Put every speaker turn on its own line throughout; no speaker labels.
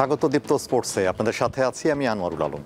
স্বাগত দীপ্ত স্পোর্টসে, আপনাদের সাথে আছি আমি আনোয়ারুল আলম।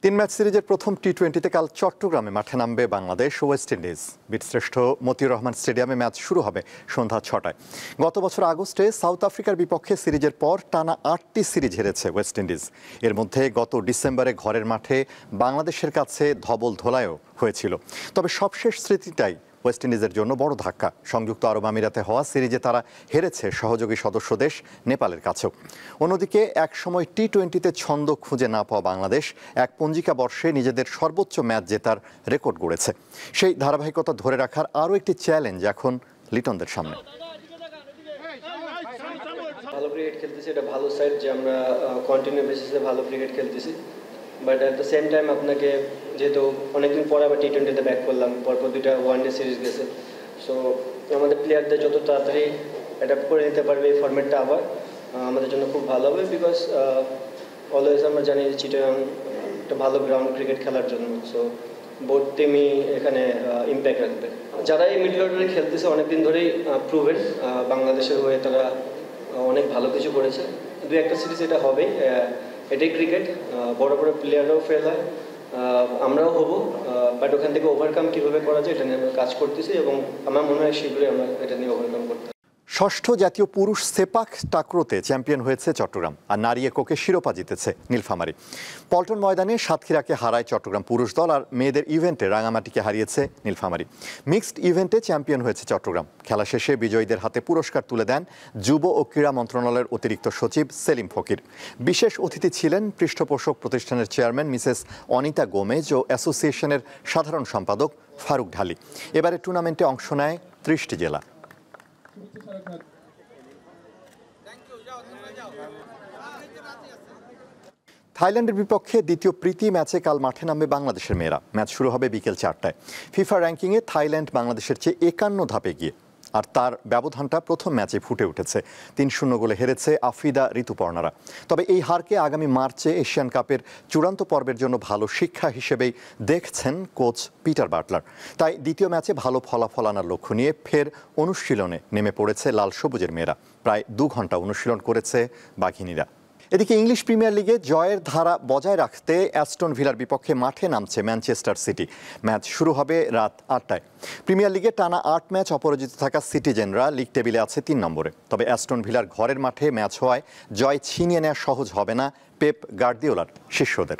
তিন ম্যাচ সিরিজের প্রথম টি-20তে কাল চট্টগ্রামে মাঠে নামবে বাংলাদেশ ও ওয়েস্ট ইন্ডিজ। বীরশ্রেষ্ঠ মতিউর রহমান স্টেডিয়ামে ম্যাচ শুরু হবে সন্ধ্যা 6টায়। গত বছর আগস্টে সাউথ আফ্রিকার বিপক্ষে সিরিজের পর টানা 8টি সিরিজ হেরেছে ওয়েস্ট ইন্ডিজ। এর মধ্যে গত ডিসেম্বরে ঘরের মাঠে বাংলাদেশের কাছে ধবল ধোলায়ও হয়েছিল। তবে সবশেষ স্মৃতিটাই ওয়েস্ট ইন্ডিজের জন্য বড় ধাক্কা। সংযুক্ত আরব আমিরাতে হওয়া সিরিজে তারা হেরেছে সহযোগী সদস্য দেশ নেপালের কাছেও। অন্যদিকে একসময় টি-20তে ছন্দ খুঁজে না পাওয়া বাংলাদেশ এক পঞ্জিকা বর্ষে নিজেদের সর্বোচ্চ ম্যাচ জেতার রেকর্ড গড়েছে। সেই ধারাবাহিকতা ধরে রাখার আরও একটি চ্যালেঞ্জ এখন লিটনদের সামনে।
ভালো ক্রিকেট খেলতেছি, এটা ভালো সাইড যে আমরা কন্টিনিউ বেসিসে ভালো ক্রিকেট খেলতেছি। But at the same time আপনাকে যেহেতু অনেকদিন পরে আবার টি-20তে ব্যাক করলাম, পরপর 2টা ওয়ানডে সিরিজ গেছে, সো আমাদের প্লেয়ারদের যত তাড়াতাড়ি অ্যাডাপ্ট করে নিতে পারবে এই ফরম্যাটটা আবার আমাদের জন্য খুব ভালো হবে। বিকজ অলওয়েজ আমরা জানি যে চিটাগাং একটা ভালো গ্রাউন্ড ক্রিকেট খেলার জন্য, সো বোথ টিমই এখানে ইম্প্যাক্ট রাখবে। যারা এই মিডল অর্ডারে খেলতেছে অনেকদিন ধরেই প্রুভেন, বাংলাদেশের হয়ে তারা অনেক ভালো কিছু করেছে। 2-1টা সিরিজ এটা হবেই, এটাই ক্রিকেট। বড় বড় প্লেয়াররাও ফেল হয়, আমরাও হব, বাট ওখান থেকে ওভারকাম কীভাবে করা যায় এটা নিয়ে আমরা কাজ করতেছি এবং আমার মনে হয় শীঘ্রই আমরা এটা নিয়ে ওভারকাম করতে।
ষষ্ঠ জাতীয় পুরুষ সেপাক টাকরোতে চ্যাম্পিয়ন হয়েছে চট্টগ্রাম, আর নারী এককে শিরোপা জিতেছে নীলফামারী। পল্টন ময়দানে সাতক্ষীরাকে হারায় চট্টগ্রাম পুরুষ দল, আর মেয়েদের ইভেন্টে রাঙামাটিকে হারিয়েছে নীলফামারী। মিক্সড ইভেন্টে চ্যাম্পিয়ন হয়েছে চট্টগ্রাম। খেলা শেষে বিজয়ীদের হাতে পুরস্কার তুলে দেন যুব ও ক্রীড়া মন্ত্রণালয়ের অতিরিক্ত সচিব সেলিম ফকির। বিশেষ অতিথি ছিলেন পৃষ্ঠপোষক প্রতিষ্ঠানের চেয়ারম্যান মিসেস অনিতা গোমেজ ও অ্যাসোসিয়েশনের সাধারণ সম্পাদক ফারুক ঢালি। এবারে টুর্নামেন্টে অংশ নেয় 30টি জেলা। থাইল্যান্ডের বিপক্ষে দ্বিতীয় প্রীতি ম্যাচে কাল মাঠে নামবে বাংলাদেশের মেয়েরা। ম্যাচ শুরু হবে বিকেল 4টায়। ফিফা র্যাঙ্কিংয়ে থাইল্যান্ড বাংলাদেশের চেয়ে 51 ধাপে গিয়ে, আর তার ব্যবধানটা প্রথম ম্যাচে ফুটে উঠেছে। 3-0 গোলে হেরেছে আফিদা ঋতুপর্ণারা। তবে এই হারকে আগামী মার্চে এশিয়ান কাপের চূড়ান্ত পর্বের জন্য ভালো শিক্ষা হিসেবেই দেখছেন কোচ পিটার বাটলার। তাই দ্বিতীয় ম্যাচে ভালো ফলাফল আনার লক্ষ্য নিয়ে ফের অনুশীলনে নেমে পড়েছে লাল সবুজের মেয়েরা। প্রায় 2 ঘন্টা অনুশীলন করেছে বাঘিনীরা। এদিকে ইংলিশ প্রিমিয়ার লিগে জয়ের ধারা বজায় রাখতে অ্যাস্টন ভিলার বিপক্ষে মাঠে নামছে ম্যানচেস্টার সিটি। ম্যাচ শুরু হবে রাত 8টায়। প্রিমিয়ার লিগে টানা 8 ম্যাচ অপরাজিত থাকা সিটিজেনরা লিগ টেবিলে আছে 3 নম্বরে। তবে অ্যাস্টন ভিলার ঘরের মাঠে ম্যাচ হওয়ায় জয় ছিনিয়ে নেওয়া সহজ হবে না পেপ গার্দিওলার শিষ্যদের।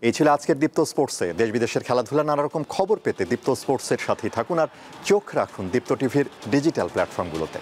এই ছিল আজকের দীপ্ত স্পোর্টসে। দেশ বিদেশের খেলাধুলা নানা রকম খবর পেতে দীপ্ত স্পোর্টসের সাথেই থাকুন, আর চোখ রাখুন দীপ্ত টিভির ডিজিটাল প্ল্যাটফর্মগুলোতে।